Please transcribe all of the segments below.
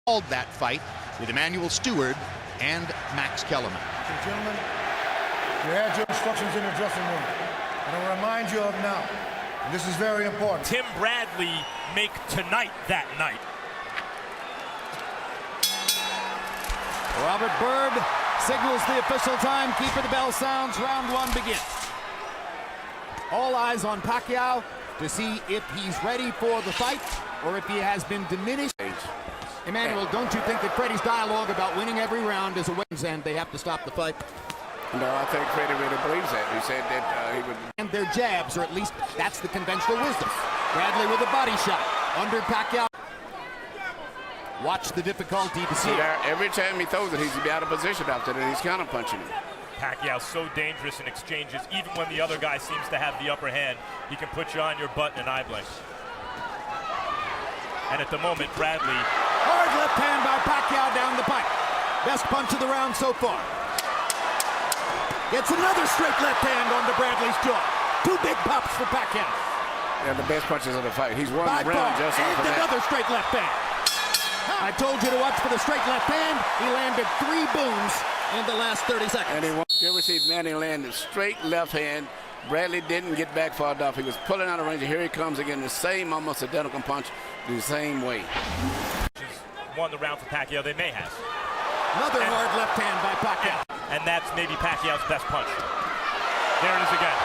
called that fight with Emmanuel Stewart and Max Kellerman. Okay, gentlemen, you had your instructions in the dressing room. And I'll remind you of now, and this is very important. Tim Bradley make tonight that night. Robert Byrd signals the official time. Keeper the bell sounds. Round one begins. All eyes on Pacquiao to see if he's ready for the fight or if he has been diminished. Emmanuel, don't you think that Freddie's dialogue about winning every round is a win and they have to stop the fight? No, I think Freddie really believes that. He said that he would. And their jabs, or at least that's the conventional wisdom. Bradley with a body shot under Pacquiao. Watch the difficulty to see. Every time he throws it, he's out of position after that. He's counter punching him. Pacquiao's so dangerous in exchanges. Even when the other guy seems to have the upper hand, he can put you on your butt in an eye blink. And at the moment, Bradley. Hard left hand by Pacquiao down the pipe. Best punch of the round so far. Gets another straight left hand onto Bradley's jaw. Two big pops for Pacquiao. And the best punches of the fight. He's won the round just off of that. Another straight left hand. I told you to watch for the straight left hand. He landed 3 booms in the last 30 seconds. And you ever see Manny land a straight left hand? Bradley didn't get back far enough. He was pulling out of range. Here he comes again, the same almost identical punch, the same way. Won the round for Pacquiao. They may have. Another hard left hand by Pacquiao. And that's maybe Pacquiao's best punch. There it is again.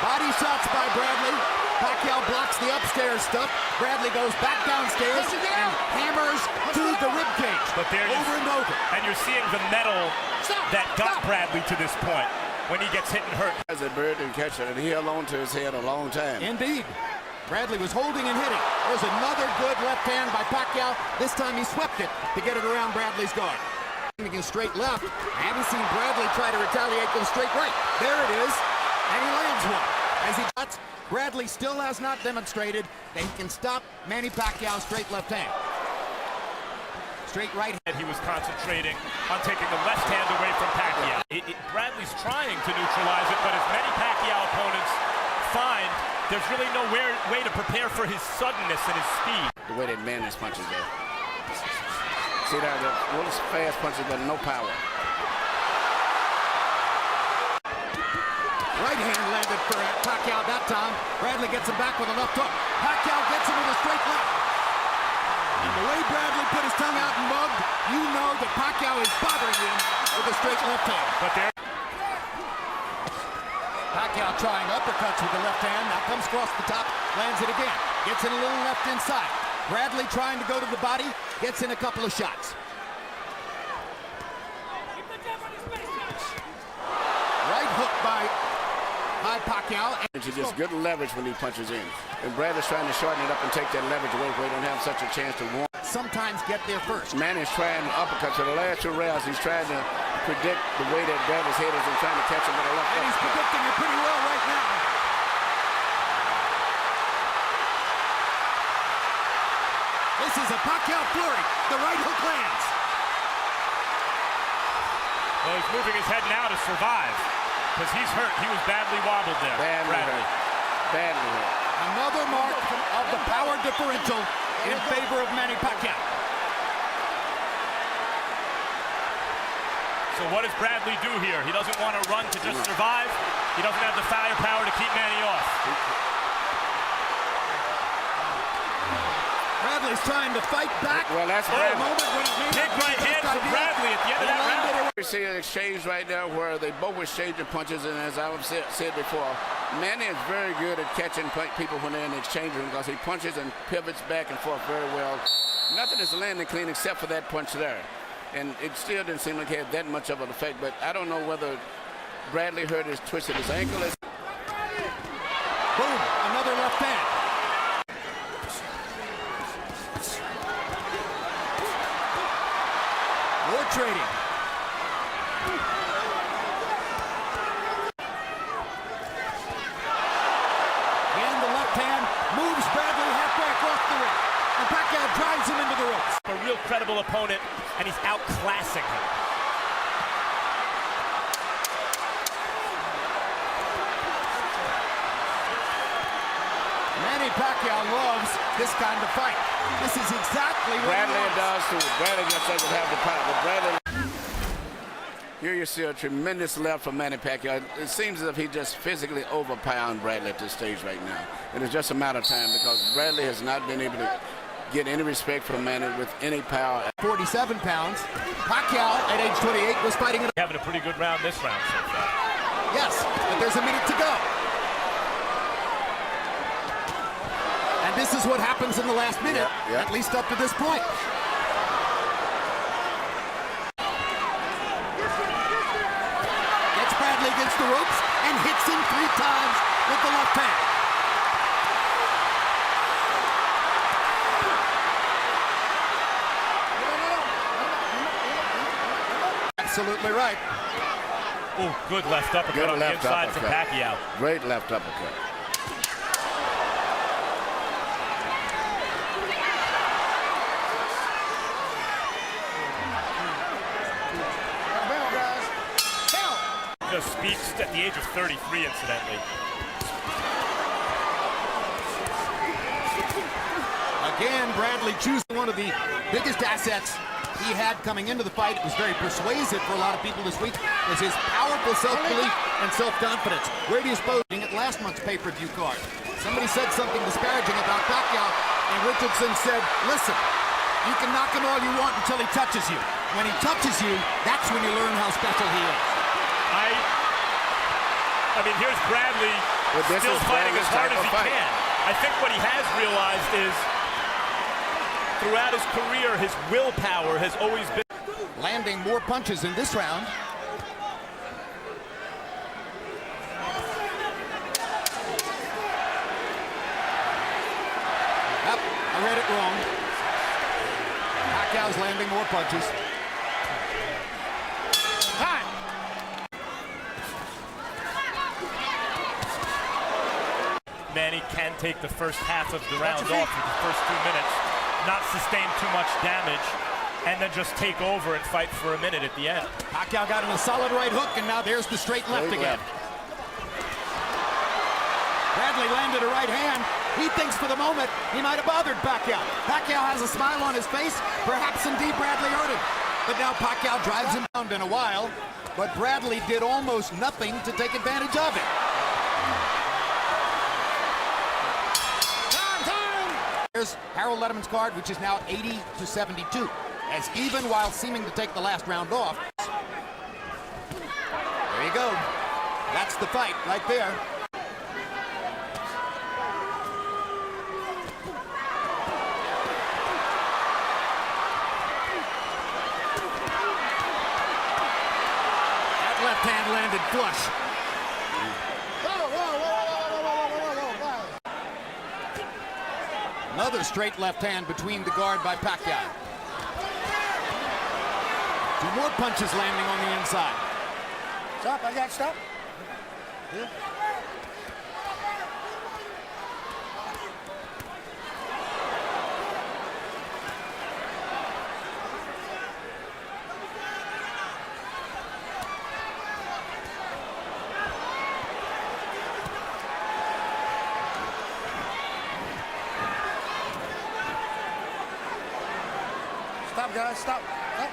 Body shots by Bradley. Pacquiao blocks the upstairs stuff. Bradley goes back downstairs and hammers to the ribcage. But there over and over. And you're seeing the metal that got Bradley to this point when he gets hit and hurt. As a bird and catcher, and he held on to his head a long time. Indeed. Bradley was holding and hitting. There's another good left hand by Pacquiao. This time he swept it to get it around Bradley's guard. Against straight left. I haven't seen Bradley try to retaliate with a straight right. There it is. And he lands one. As he cuts, Bradley still has not demonstrated that he can stop Manny Pacquiao's straight left hand. Straight right hand. He was concentrating on taking the left hand away from Pacquiao. Bradley's trying to neutralize it, but as many Pacquiao opponents find, there's really no way to prepare for his suddenness and his speed. The way that Manny's punches there. See there, the little fast punches, but no power. Right hand landed for Pacquiao that time. Bradley gets him back with a left hook. Pacquiao gets him with a straight left. And the way Bradley put his tongue out and mugged, you know that Pacquiao is bothering him with a straight left hand. But there. Pacquiao trying uppercuts with the left hand. Now comes across the top, lands it again. Gets in a little left inside. Bradley trying to go to the body, gets in a couple of shots. Right hook by Pacquiao. And she gets good leverage when he punches in. And Bradley's trying to shorten it up and take that leverage away where he don't have such a chance to win. Sometimes get there first. Manny's trying uppercuts. For the last 2 rounds, he's trying to predict the way that Bradley's head is and trying to catch him with a left hook. And he's predicting it pretty well right now. This is a Pacquiao flurry. The right hook lands. Well, he's moving his head now to survive because he's hurt. He was badly wobbled there. Badly hurt. Another mark of the power differential in favor of Manny Pacquiao. So what does Bradley do here? He doesn't want to run to just survive. He doesn't have the firepower to keep Manny off. Bradley's trying to fight back. Well, that's a moment when it may big right hand from Bradley at the end of that round. We see an exchange right now where they both exchanging punches, and as I've said before, Manny is very good at catching people when they're in the exchange room because he punches and pivots back and forth very well. Nothing is landing clean except for that punch there. And it still didn't seem like it had that much of an effect, but I don't know whether Bradley twisted his ankle. Boom, another left hand. More trading. Again, the left hand moves Bradley halfway across the ring. And Pacquiao drives him into the ropes. A real credible opponent, and he's outclassing him. Manny Manny Pacquiao loves this kind of fight. This is exactly what Bradley he does wants. too. Bradley just doesn't have the power. But Bradley. Here you see a tremendous left from Manny Pacquiao. It seems as if he's just physically overpowering Bradley at this stage right now. And it's just a matter of time because Bradley has not been able to get any respect from Manny with any power. 47 pounds. Pacquiao at age 28 was fighting it. Having a pretty good round this round so far. Yes, but there's a minute to go. And this is what happens in the last minute, at least up to this point. Gets Bradley against the ropes and hits him 3 times with the left hand. Absolutely right. Oh, good left uppercut on the inside from Pacquiao. Great left uppercut. Just speaks at the age of 33, incidentally. Again, Bradley choosing one of the biggest assets he had coming into the fight. It was very persuasive for a lot of people this week, was his powerful self-belief and self-confidence. Where do you suppose at last month's pay-per-view card? Somebody said something disparaging about Pacquiao, and Richardson said, listen, you can knock him all you want until he touches you. When he touches you, that's when you learn how special he is. I mean, here's Bradley still fighting as hard as he can. I think what he has realized is throughout his career, his willpower has always been landing more punches in this round. Yep, I read it wrong. Pacquiao's landing more punches. Time. Manny can take the first half of the round off with the first 2 minutes, not sustain too much damage, and then just take over and fight for a minute at the end. Pacquiao got in a solid right hook, and now there's the straight left again. Bradley landed a right hand. He thinks for the moment he might have bothered Pacquiao. Pacquiao has a smile on his face. Perhaps indeed Bradley hurt him. But now Pacquiao drives him down in a while, but Bradley did almost nothing to take advantage of it. Here's Harold Letterman's card, which is now 80-72, as even while seeming to take the last round off. There you go. That's the fight right there. That left hand landed flush. Another straight left hand between the guard by Pacquiao. 2 more punches landing on the inside. Stop, I got stop. Yeah. Stop, guys, stop. Stop.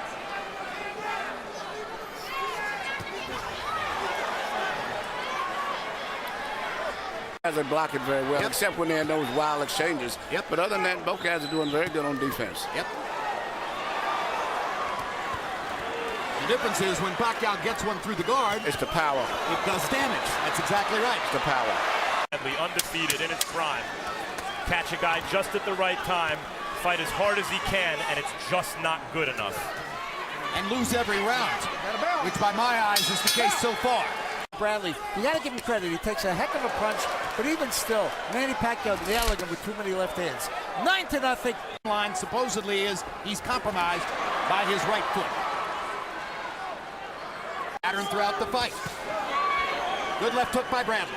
Guys are blocking very well, except when they're in those wild exchanges. But other than that, both guys are doing very good on defense. The difference is when Pacquiao gets one through the guard, it's the power. It does damage. That's exactly right. It's the power. Undefeated in his prime. Catch a guy just at the right time, fight as hard as he can, and it's just not good enough. And lose every round, which by my eyes is the case so far. Bradley, you got to give him credit. He takes a heck of a punch, but even still, Manny Pacquiao nailing him with too many left hands. 9-0. Line supposedly is he's compromised by his right foot. Pattern throughout the fight. Good left hook by Bradley.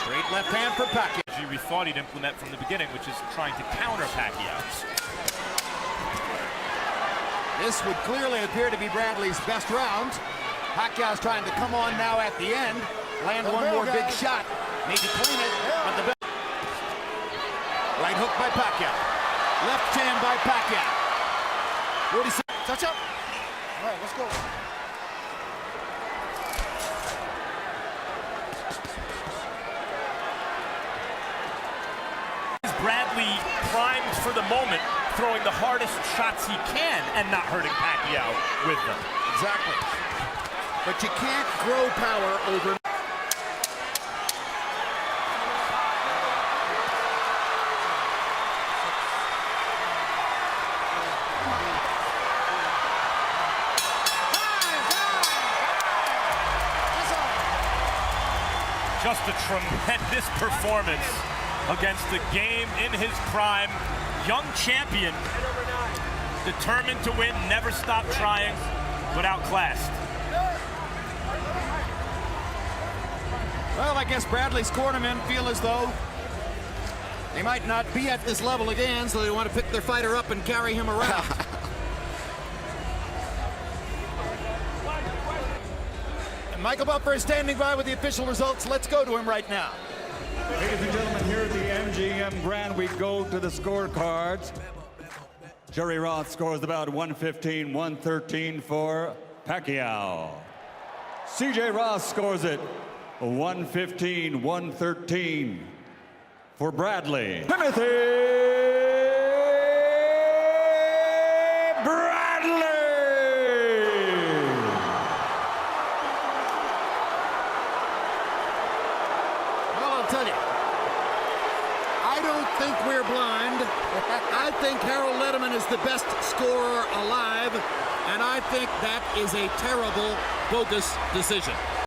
Straight left hand for Pacquiao. We thought he'd implement from the beginning, which is trying to counter Pacquiao. This would clearly appear to be Bradley's best round. Pacquiao's trying to come on now at the end, land one more big shot, maybe clean it, but the Right hook by Pacquiao. Left hand by Pacquiao. 46. Touch up. All right, let's go. Bradley primed for the moment, throwing the hardest shots he can and not hurting Pacquiao with them. Exactly. But you can't grow power over. Just a tremendous performance against the game in his prime. Young champion, determined to win, never stopped trying, but outclassed. Well, I guess Bradley's cornermen feel as though they might not be at this level again, so they want to pick their fighter up and carry him around. And Michael Buffer is standing by with the official results. Let's go to him right now. Ladies and gentlemen, here at the MGM Grand, we go to the scorecards. Jerry Roth scores about 115-113 for Pacquiao. CJ Ross scores it 115-113 for Bradley. Timothy Bradley! Well, I'll tell you, I don't think we're blind. I think Harold Letterman is the best scorer alive, and I think that is a terrible, bogus decision.